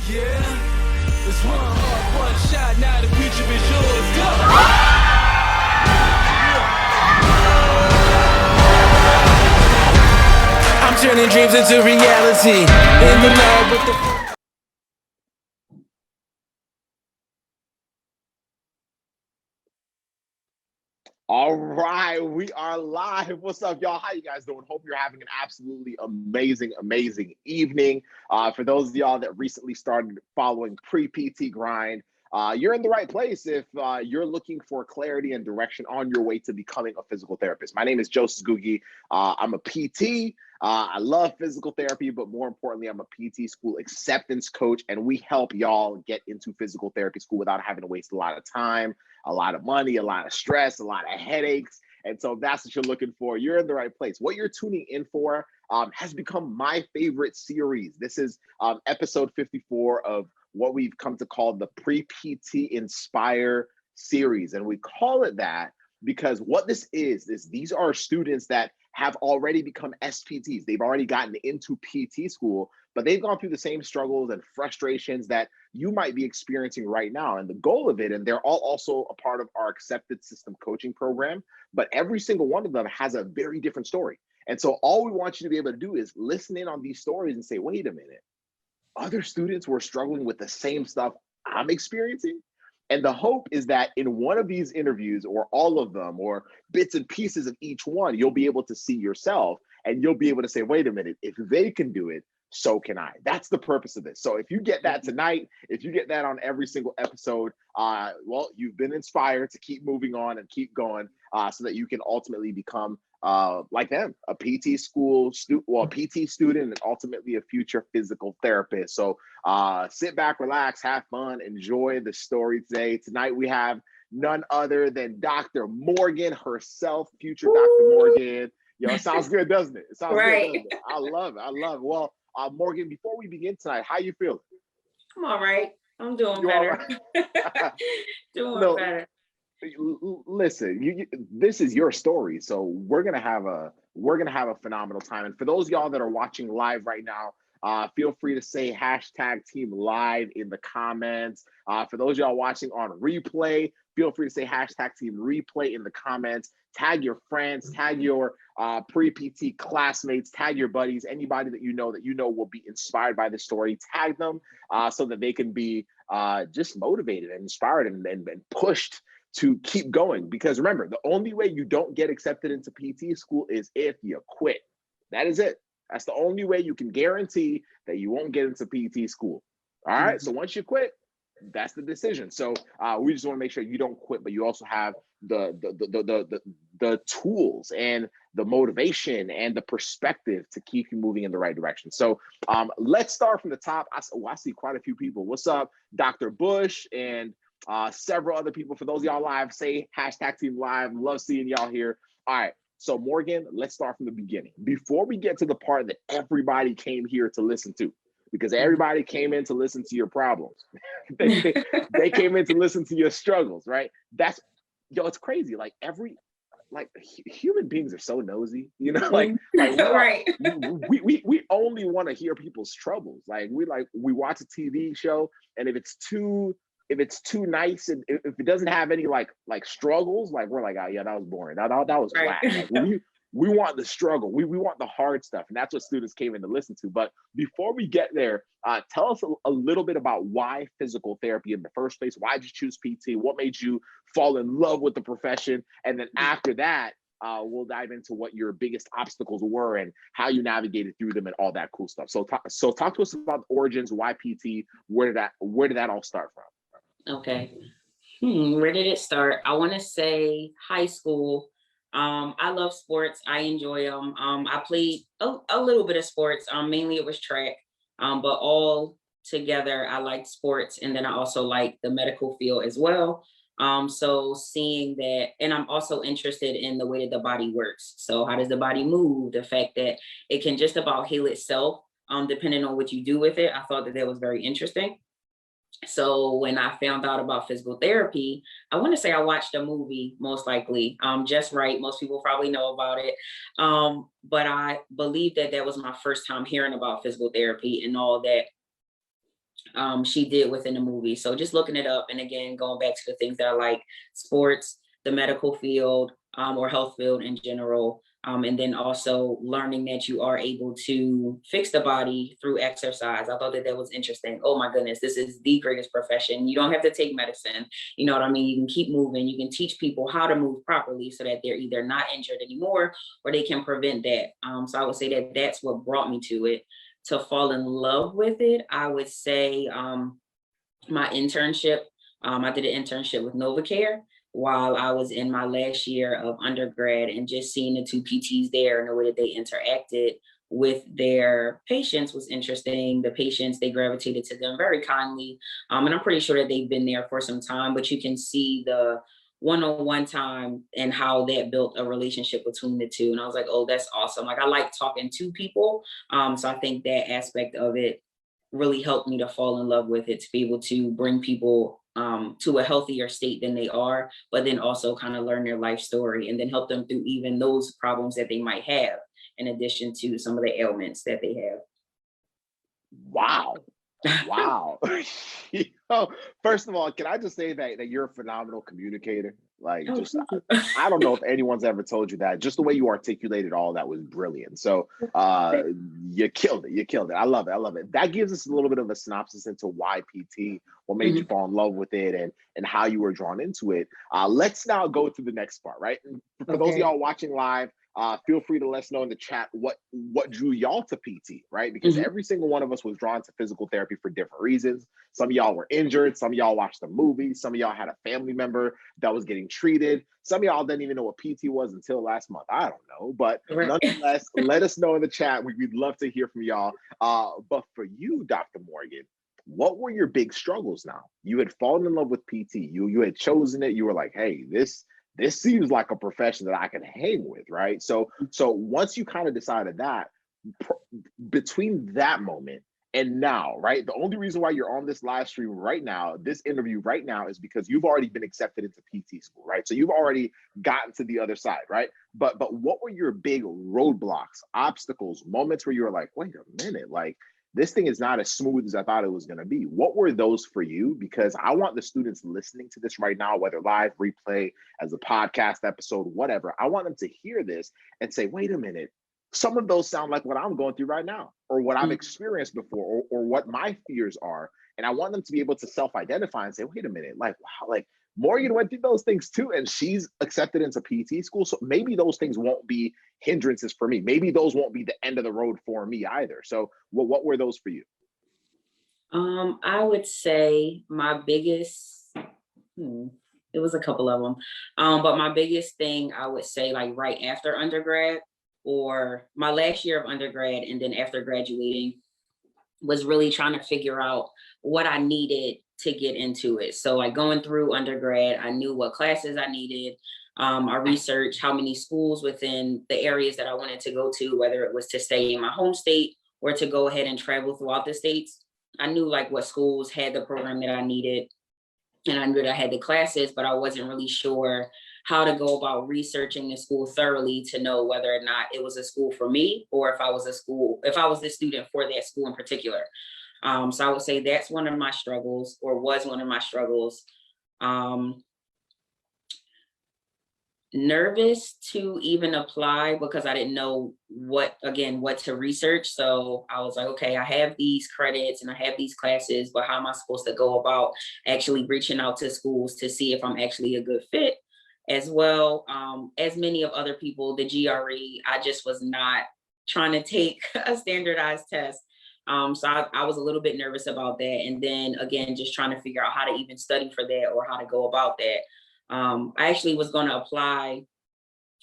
Yeah, it's one heart, one shot, now the future is yours. Go! I'm turning dreams into reality. In the love with the... All right, we are live. What's up, y'all? How you guys doing? Hope you're having an absolutely amazing evening. For those of y'all that recently started following pre-PT grind, you're in the right place if you're looking for clarity and direction on your way to becoming a physical therapist. My name is 𝗄𝗧𝙬𝙧. I'm a PT. I love physical therapy, but more importantly, I'm a PT school acceptance coach, and we help y'all get into physical therapy school without having to waste a lot of time, a lot of money, a lot of stress, a lot of headaches. And so if that's what you're looking for, you're in the right place. What you're tuning in for has become my favorite series. This is episode 54 of what we've come to call the Pre-PT Inspire series. And we call it that because what this is these are students that have already become SPTs. They've already gotten into PT school, but they've gone through the same struggles and frustrations that you might be experiencing right now. And the goal of it, and they're all also a part of our accepted system coaching program, but every single one of them has a very different story. And so all we want you to be able to do is listen in on these stories and say, wait a minute, other students were struggling with the same stuff I'm experiencing. And the hope is that in one of these interviews, or all of them, or bits and pieces of each one, you'll be able to see yourself and you'll be able to say, wait a minute, if they can do it, so can I. That's the purpose of this. So if you get that tonight, if you get that on every single episode, well, you've been inspired to keep moving on and keep going so that you can ultimately become like them, a PT school student, well, a PT student, and ultimately a future physical therapist. So sit back, relax, have fun, enjoy the story today. Tonight we have none other than Dr. Morgan herself, future Dr. Morgan. Yo, it sounds good, doesn't it? It sounds good, doesn't it? I love it. I love it. Well, Morgan, before we begin tonight, how you feeling? I'm all right. I'm doing better. Right? Doing better. Listen, this is your story, so we're gonna have a phenomenal time. And for those of y'all that are watching live right now, feel free to say #team live in the comments. For those of y'all watching on replay, feel free to say #team_replay in the comments. Tag your friends, tag your pre-PT classmates, tag your buddies, anybody that you know will be inspired by this story. Tag them so that they can be just motivated and inspired and pushed to keep going. Because remember, the only way you don't get accepted into PT school is if you quit. That is it. That's the only way you can guarantee that you won't get into PT school. All right. So once you quit, that's the decision. So we just want to make sure you don't quit, but you also have the tools and the motivation and the perspective to keep you moving in the right direction. So let's start from the top. I see quite a few people. What's up, Dr. Bush and several other people. For those of y'all live, say #team_live. Love seeing y'all here. All right. So Morgan, let's start from the beginning. Before we get to the part that everybody came here to listen to, because everybody came in to listen to your problems. they came in to listen to your struggles, right? That's, it's crazy. Like human beings are so nosy, right. We only want to hear people's troubles. We watch a TV show, and if it's too nice and if it doesn't have any like struggles, we're like, oh yeah, that was boring. That was flat. We want the struggle. We want the hard stuff. And that's what students came in to listen to. But before we get there, tell us a little bit about why physical therapy in the first place. Why did you choose PT? What made you fall in love with the profession? And then after that, we'll dive into what your biggest obstacles were and how you navigated through them and all that cool stuff. So talk to us about the origins, why PT, where did that all start from? Okay. Where did it start? I want to say high school. I love sports. I enjoy them. I played a little bit of sports. Mainly it was track, but all together I liked sports. And then I also liked the medical field as well. So seeing that, and I'm also interested in the way that the body works. So how does the body move? The fact that it can just about heal itself, depending on what you do with it. I thought that was very interesting. So when I found out about physical therapy, I want to say I watched a movie, most likely, Just Right. Most people probably know about it. But I believe that was my first time hearing about physical therapy and all that she did within the movie. So just looking it up, and again, going back to the things that I like: sports, the medical field, or health field in general. And then also learning that you are able to fix the body through exercise. I thought that that was interesting. Oh my goodness, this is the greatest profession. You don't have to take medicine. You know what I mean? You can keep moving. You can teach people how to move properly so that they're either not injured anymore or they can prevent that. So I would say that that's what brought me to it. To fall in love with it, I would say my internship. I did an internship with NovaCare while I was in my last year of undergrad, and just seeing the two PTs there and the way that they interacted with their patients was interesting. The patients, they gravitated to them very kindly. And I'm pretty sure that they've been there for some time, but you can see the one-on-one time and how that built a relationship between the two. And I was like, oh, that's awesome. Like, I like talking to people. So I think that aspect of it really helped me to fall in love with it, to be able to bring people to a healthier state than they are, but then also kind of learn their life story and then help them through even those problems that they might have, in addition to some of the ailments that they have. Wow. Wow. You know, first of all, can I just say that you're a phenomenal communicator? Like, just I don't know if anyone's ever told you that. Just the way you articulated all that was brilliant. So you killed it. You killed it. I love it. I love it. That gives us a little bit of a synopsis into why PT, what made you fall in love with it, and how you were drawn into it. Let's now go to the next part, right? For those of y'all watching live, feel free to let us know in the chat what drew y'all to PT, right? Because every single one of us was drawn to physical therapy for different reasons. Some of y'all were injured. Some of y'all watched the movie. Some of y'all had a family member that was getting treated. Some of y'all didn't even know what PT was until last month. I don't know. But nonetheless, let us know in the chat. We'd love to hear from y'all. But for you, Dr. Morgan, what were your big struggles now? You had fallen in love with PT. You had chosen it. You were like, hey, this seems like a profession that I can hang with, right? So once you kind of decided that, between that moment and now, right? The only reason why you're on this live stream right now, this interview right now, is because you've already been accepted into PT school, right? So you've already gotten to the other side, right? But what were your big roadblocks, obstacles, moments where you were like, wait a minute, like, this thing is not as smooth as I thought it was going to be? What were those for you? Because I want the students listening to this right now, whether live, replay, as a podcast episode, whatever, I want them to hear this and say, wait a minute, some of those sound like what I'm going through right now, or what I've experienced before, or what my fears are. And I want them to be able to self-identify and say, wait a minute, like, wow, like, Morgan went through those things too, and she's accepted into PT school. So maybe those things won't be hindrances for me. Maybe those won't be the end of the road for me either. So what were those for you? I would say my biggest, it was a couple of them. But my biggest thing, I would say, like, right after undergrad, or my last year of undergrad, and then after graduating, was really trying to figure out what I needed to get into it. So, like, going through undergrad, I knew what classes I needed. I researched how many schools within the areas that I wanted to go to, whether it was to stay in my home state or to go ahead and travel throughout the states. I knew, like, what schools had the program that I needed, and I knew that I had the classes, but I wasn't really sure how to go about researching the school thoroughly to know whether or not it was a school for me, or if I was the student for that school in particular. So I would say that's one of my struggles, or was one of my struggles. Nervous to even apply because I didn't know what to research. So I was like, okay, I have these credits and I have these classes, but how am I supposed to go about actually reaching out to schools to see if I'm actually a good fit? As well, as many of other people, the GRE, I just was not trying to take a standardized test. So I was a little bit nervous about that. And then again, just trying to figure out how to even study for that or how to go about that. I actually was going to apply,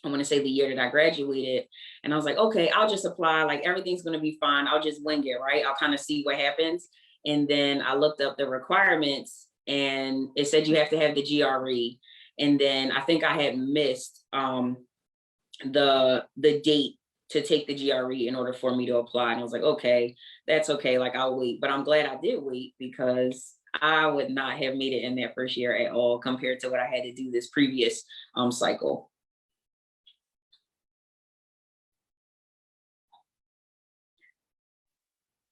I want to say the year that I graduated, and I was like, okay, I'll just apply, like, everything's going to be fine. I'll just wing it, right? I'll kind of see what happens. And then I looked up the requirements, and it said you have to have the GRE. And then I think I had missed the date to take the GRE in order for me to apply. And I was like, okay, that's okay. Like, I'll wait. But I'm glad I did wait, because I would not have made it in that first year at all compared to what I had to do this previous cycle.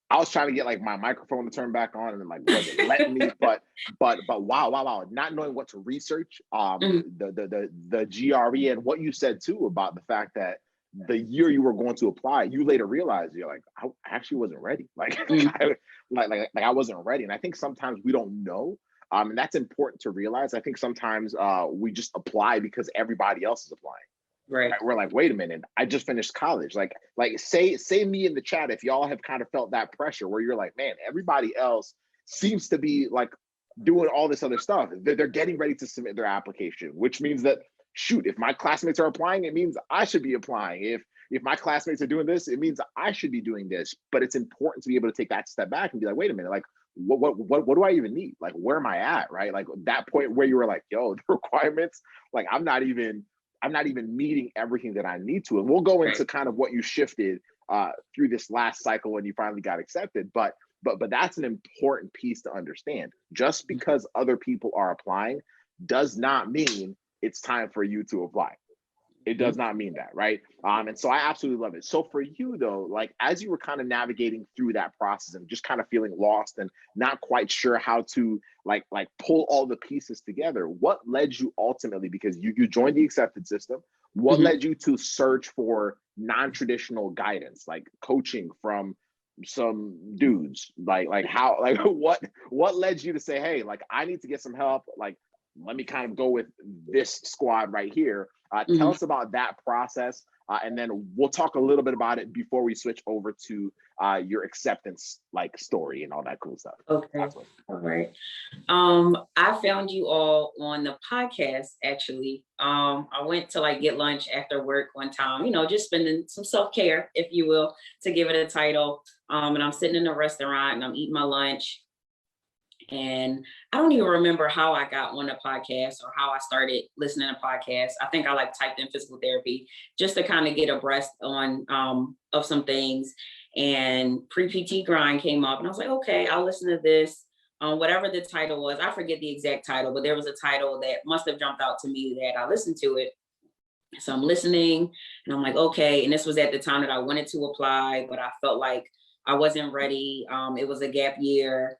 I was trying to get like my microphone to turn back on and then like wasn't letting me, but wow. Not knowing what to research, the GRE and what you said too about the fact that the year you were going to apply, you later realized you're like, I actually wasn't ready. Like, I wasn't ready. And I think sometimes we don't know. And that's important to realize. I think sometimes we just apply because everybody else is applying. Right. We're like, wait a minute, I just finished college. Like say me in the chat if y'all have kind of felt that pressure where you're like, man, everybody else seems to be like doing all this other stuff. They're getting ready to submit their application, which means that, shoot, if my classmates are applying, it means I should be applying. If my classmates are doing this, it means I should be doing this. But it's important to be able to take that step back and be like, wait a minute, like what do I even need? Like, where am I at? Right? Like that point where you were like, yo, the requirements, like I'm not even meeting everything that I need to. And we'll go into kind of what you shifted through this last cycle when you finally got accepted. But that's an important piece to understand. Just because other people are applying does not mean it's time for you to apply. It does not mean that, right? And so I absolutely love it. So for you though, like as you were kind of navigating through that process and just kind of feeling lost and not quite sure how to like pull all the pieces together, what led you ultimately, because you joined the accepted system, what led you to search for non-traditional guidance, like coaching from some dudes, like how, like what led you to say, hey, like I need to get some help, like let me kind of go with this squad right here. Tell us about that process, and then we'll talk a little bit about it before we switch over to your acceptance like story and all that cool stuff. Okay, all right. I found you all on the podcast, actually. I went to like get lunch after work one time, you know, just spending some self-care, if you will, to give it a title. And I'm sitting in a restaurant and I'm eating my lunch. And I don't even remember how I got on a podcast or how I started listening to podcasts. I think I like typed in physical therapy just to kind of get abreast on of some things. And pre-PT grind came up and I was like, okay, I'll listen to this. Whatever the title was, I forget the exact title, but there was a title that must have jumped out to me that I listened to it. So I'm listening and I'm like, okay. And this was at the time that I wanted to apply, but I felt like I wasn't ready. It was a gap year.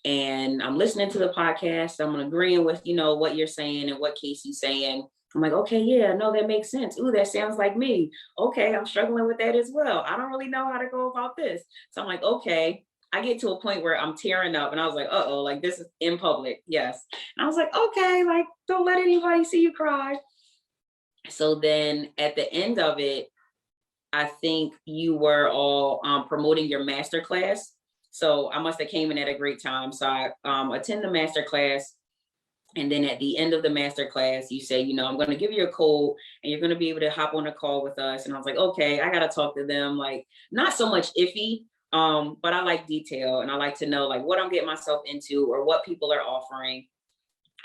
And I'm listening to the podcast. I'm agreeing with, you know, what you're saying and what Casey's saying. I'm like, okay, yeah, no, that makes sense. Ooh, that sounds like me. Okay, I'm struggling with that as well. I don't really know how to go about this. So I'm like, okay. I get to a point where I'm tearing up and I was like, uh-oh, like this is in public. Yes. And I was like, okay, like don't let anybody see you cry. So then at the end of it, I think you were all promoting your master class. So I must have came in at a great time. So I attend the master class. And then at the end of the master class, you say, you know, I'm going to give you a code and you're going to be able to hop on a call with us. And I was like, okay, I got to talk to them. Like, not so much iffy, but I like detail and I like to know like what I'm getting myself into or what people are offering.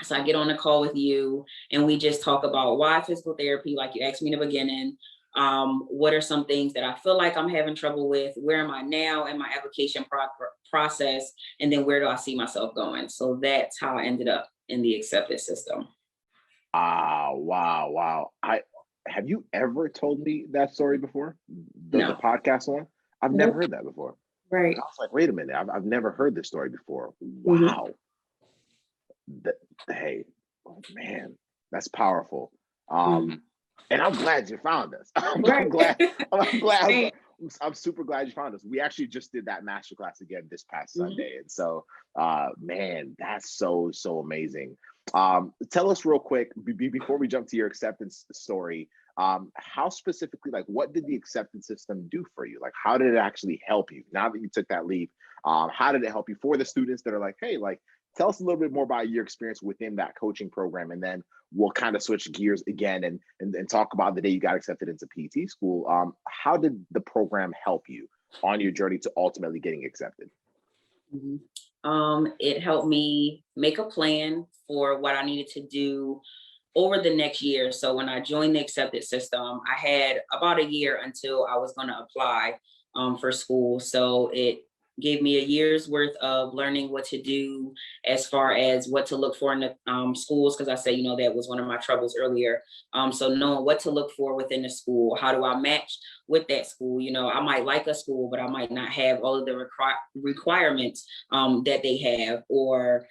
So I get on a call with you and we just talk about why physical therapy, like you asked me in the beginning. What are some things that I feel like I'm having trouble with? Where am I now in my application process? And then where do I see myself going? So that's how I ended up in the accepted system. Wow. Have you ever told me that story before? The podcast one? I've never heard that before. Right. I was like, wait a minute, I've never heard this story before. Wow. Hey, oh man, that's powerful. And I'm glad you found us. I'm super glad you found us. We actually just did that masterclass again this past Sunday. And so, man, that's so amazing. Tell us real quick, before we jump to your acceptance story, how specifically, like what did the acceptance system do for you? Like, how did it actually help you now that you took that leap? How did it help you for the students that are like, hey, like, tell us a little bit more about your experience within that coaching program, and then we'll kind of switch gears again and talk about the day you got accepted into PT school. How did the program help you on your journey to ultimately getting accepted? It helped me make a plan for what I needed to do over the next year. So when I joined the accepted system, I had about a year until I was going to apply for school. So it gave me a year's worth of learning what to do as far as what to look for in the schools, because I say, you know, that was one of my troubles earlier. So knowing what to look for within the school, how do I match with that school? You know, I might like a school, but I might not have all of the requirements that they have, or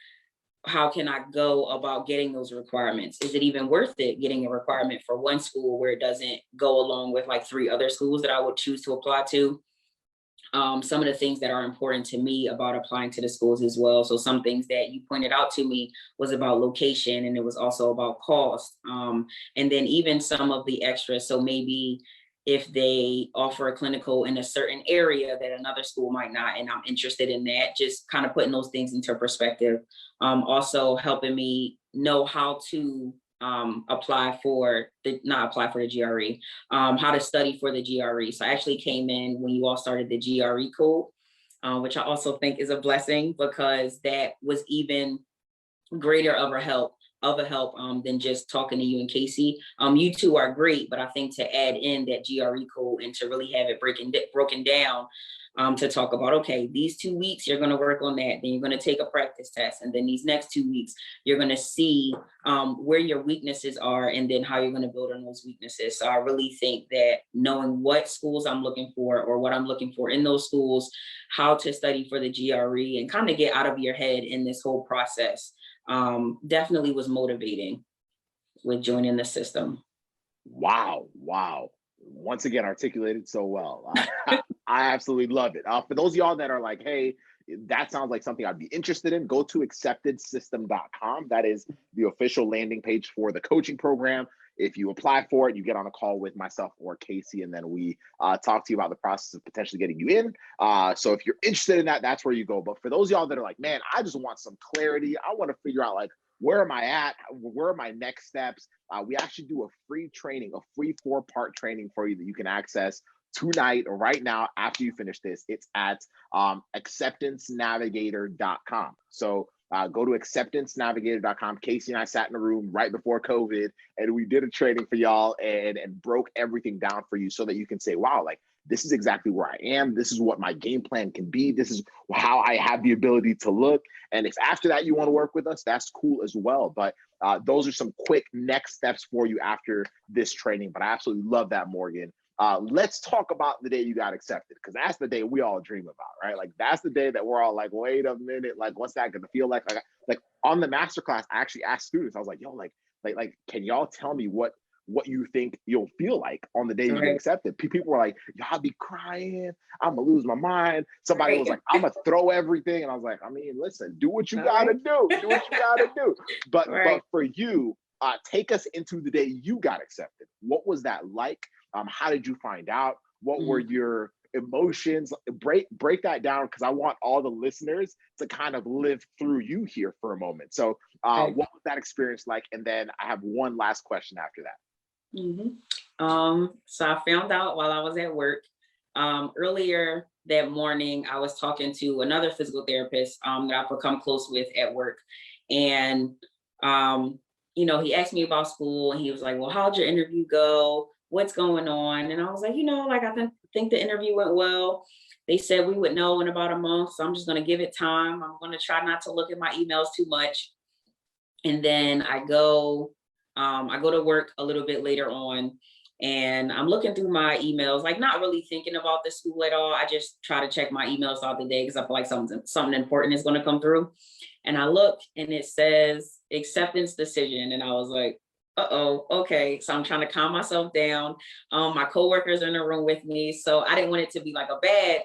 how can I go about getting those requirements? Is it even worth it getting a requirement for one school where it doesn't go along with like 3 other schools that I would choose to apply to? Some of the things that are important to me about applying to the schools as well. So some things that you pointed out to me was about location, and it was also about cost. And then even some of the extras. So maybe if they offer a clinical in a certain area that another school might not, and I'm interested in that, just kind of putting those things into perspective. Also helping me know how to apply for the, not apply for the GRE, how to study for the GRE. So I actually came in when you all started the GRE code, which I also think is a blessing, because that was even greater of a help than just talking to you and Casey. You two are great, but I think to add in that GRE code and to really have it broken down, to talk about, okay, these 2 weeks, you're going to work on that. Then you're going to take a practice test. And then these next 2 weeks, you're going to see where your weaknesses are, and then how you're going to build on those weaknesses. So I really think that knowing what schools I'm looking for, or what I'm looking for in those schools, how to study for the GRE, and kind of get out of your head in this whole process, definitely was motivating with joining the system. Wow. Once again, articulated so well. I absolutely love it. For those of y'all that are like, hey, that sounds like something I'd be interested in, go to 𝗪𝗡𝑒dsystem.com. That is the official landing page for the coaching program. If you apply for it, you get on a call with myself or Casey, and then we talk to you about the process of potentially getting you in. So if you're interested in that, that's where you go. But for those of y'all that are like, man, I just want some clarity, I want to figure out like, where am I at? Where are my next steps? We actually do a free training, a free 4-part training for you that you can access tonight or right now after you finish this. It's at 𝗪𝗡𝗏𝑒navigator.com. So go to 𝗪𝗡𝗏𝒛avigator.com. Casey and I sat in a room right before COVID, and we did a training for y'all and broke everything down for you so that you can say, wow, like, this is exactly where I am. This is what my game plan can be. This is how I have the ability to look. And if after that you want to work with us, that's cool as well. But those are some quick next steps for you after this training. But I absolutely love that, Morgan. Let's talk about the day you got accepted, because that's the day we all dream about, right? Like, that's the day that we're all like, wait a minute, like, what's that going to feel like? Like on the masterclass, I actually asked students, I was like, yo, like, can y'all tell me what you think you'll feel like on the day you get accepted? People were like, yo, I'll be crying, I'm gonna lose my mind. Somebody was like, I'm gonna throw everything. And I was like, I mean, listen, do what you gotta do. Do what you gotta do. But for you, take us into the day you got accepted. What was that like? How did you find out? What were your emotions? Break that down, because I want all the listeners to kind of live through you here for a moment. So what was that experience like? And then I have one last question after that. So I found out while I was at work. Earlier that morning, I was talking to another physical therapist that I've become close with at work. And, you know, he asked me about school, and he was like, well, how'd your interview go? What's going on? And I was like, you know, like, I think the interview went well. They said we would know in about a month. So I'm just going to give it time. I'm going to try not to look at my emails too much. And then I go to work a little bit later on, and I'm looking through my emails, like not really thinking about the school at all. I just try to check my emails throughout the day because I feel like something important is going to come through. And I look, and it says acceptance decision. And I was like, uh-oh, okay. So I'm trying to calm myself down. My coworkers are in the room with me, so I didn't want it to be like a bad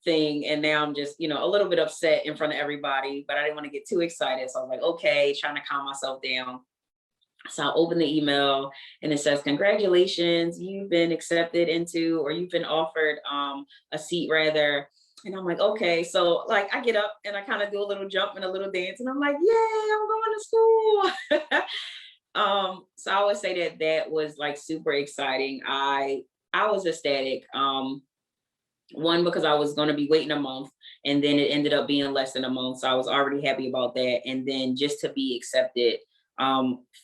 thing. And now I'm just, you know, a little bit upset in front of everybody, but I didn't want to get too excited. So I was like, okay, trying to calm myself down. So I open the email, and it says, congratulations, you've been accepted into, or you've been offered a seat rather. And I'm like, okay. So like, I get up and I kind of do a little jump and a little dance, and I'm like, yay, I'm going to school. So I would say that was like super exciting. I was ecstatic. One, because I was going to be waiting a month, and then it ended up being less than a month. So I was already happy about that. And then just to be accepted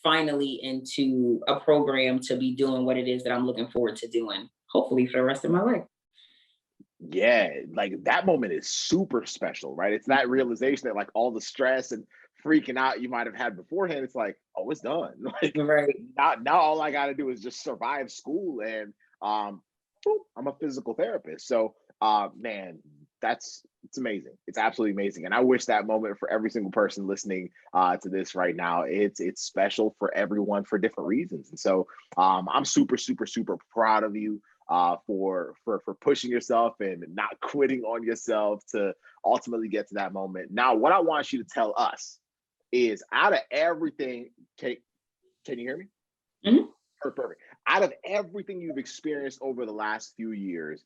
finally into a program to be doing what it is that I'm looking forward to doing, hopefully for the rest of my life. Yeah, like that moment is super special, right? It's that realization that like all the stress and freaking out you might have had beforehand, it's like, oh, it's done. Like Right. now all I gotta do is just survive school and boom, I'm a physical therapist. So man, it's amazing. It's absolutely amazing. And I wish that moment for every single person listening to this right now. It's special for everyone for different reasons. And so I'm super, super, super proud of you for pushing yourself and not quitting on yourself to ultimately get to that moment. Now, what I want you to tell us is out of everything, can you hear me? Mhm. Perfect. Out of everything you've experienced over the last few years,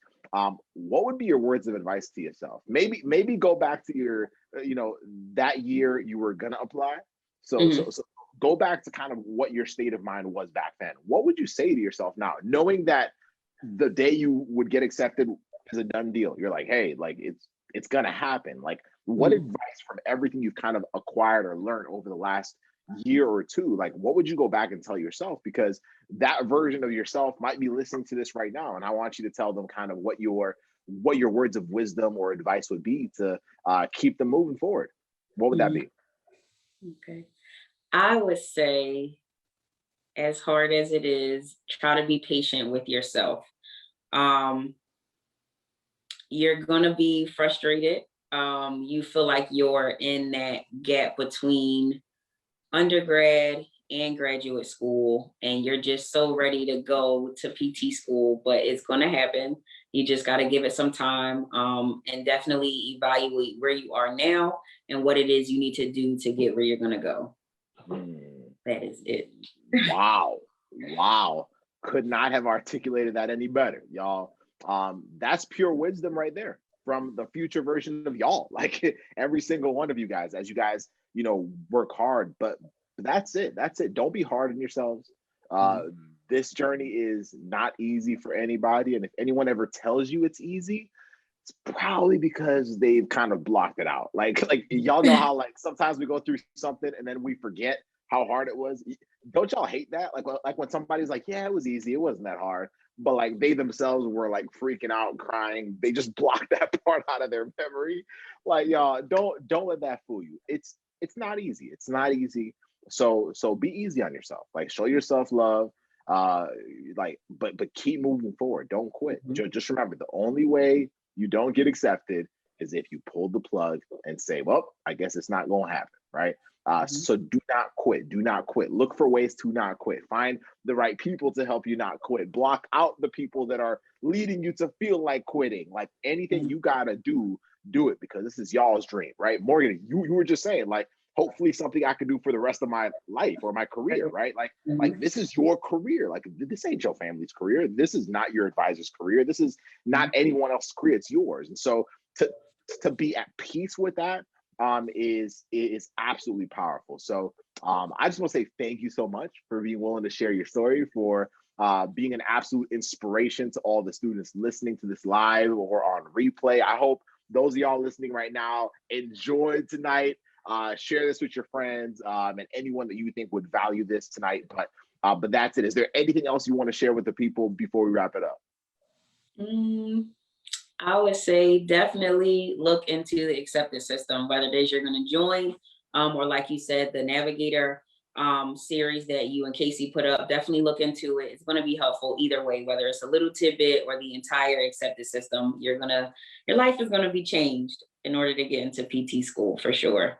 what would be your words of advice to yourself? Maybe go back to your, that year you were gonna apply. So, Mhm. so go back to kind of what your state of mind was back then. What would you say to yourself now, knowing that the day you would get accepted is a done deal? You're like, hey, like it's gonna happen. Like, what Mhm. advice from everything you've kind of acquired or learned over the last year or two, like what would you go back and tell yourself? Because that version of yourself might be listening to this right now, and I want you to tell them kind of what your words of wisdom or advice would be to keep them moving forward. What would that Mhm. be? Okay. I would say, as hard as it is, try to be patient with yourself. Um, you're gonna be frustrated. You feel like you're in that gap between undergrad and graduate school, and you're just so ready to go to PT school, but it's gonna happen. You just gotta give it some time, and definitely evaluate where you are now and what it is you need to do to get where you're gonna go. Hmm. That is it. Wow. Wow. Could not have articulated that any better, y'all. That's pure wisdom right there from the future version of y'all. Like every single one of you guys, as you guys, work hard, but that's it. That's it. Don't be hard on yourselves. Uh, Mhm. this journey is not easy for anybody. And if anyone ever tells you it's easy, it's probably because they've kind of blocked it out. Like y'all know how like sometimes we go through something and then we forget how hard it was. Don't y'all hate that? Like when somebody's like, yeah, it was easy, it wasn't that hard, but like they themselves were like freaking out, crying. They just blocked that part out of their memory. Like y'all, don't let that fool you. It's not easy. It's not easy. So be easy on yourself. Like show yourself love. Uh, but keep moving forward. Don't quit. Mhm. Just remember the only way you don't get accepted is if you pull the plug and say, well, I guess it's not going to happen, right? Mhm. So do not quit. Do not quit. Look for ways to not quit. Find the right people to help you not quit. Block out the people that are leading you to feel like quitting. Like anything Mhm. you got to do it because this is y'all's dream, right? Morgan, you were just saying, like, hopefully something I can do for the rest of my life or my career, Right. right? Like Mhm. this is your career. Like this ain't your family's career. This is not your advisor's career. This is not Mhm. anyone else's career. It's yours. And so to be at peace with that is absolutely powerful. So I just want to say thank you so much for being willing to share your story, for being an absolute inspiration to all the students listening to this live or on replay. I hope those of y'all listening right now enjoyed tonight. Share this with your friends and anyone that you think would value this tonight. But that's it. Is there anything else you want to share with the people before we wrap it up? Mm, I would say definitely look into the acceptance system, whether it is you're going to join, or like you said, the Navigator series that you and Casey put up. Definitely look into it. It's going to be helpful either way, whether it's a little tidbit or the entire acceptance system. Your life is going to be changed in order to get into PT school for sure.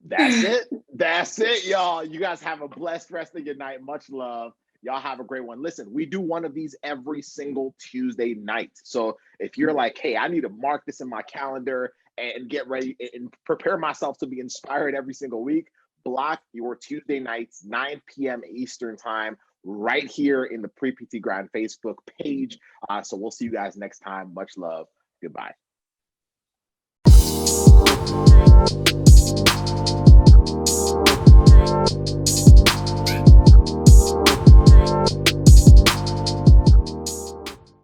That's it. That's it, y'all. You guys have a blessed rest of your night. Much love. Y'all have a great one. Listen, we do one of these every single Tuesday night. So if you're like, hey, I need to mark this in my calendar and get ready and prepare myself to be inspired every single week, block your Tuesday nights, 9 p.m. Eastern time, right here in the Pre-PT Grind Facebook page. So we'll see you guys next time. Much love. Goodbye.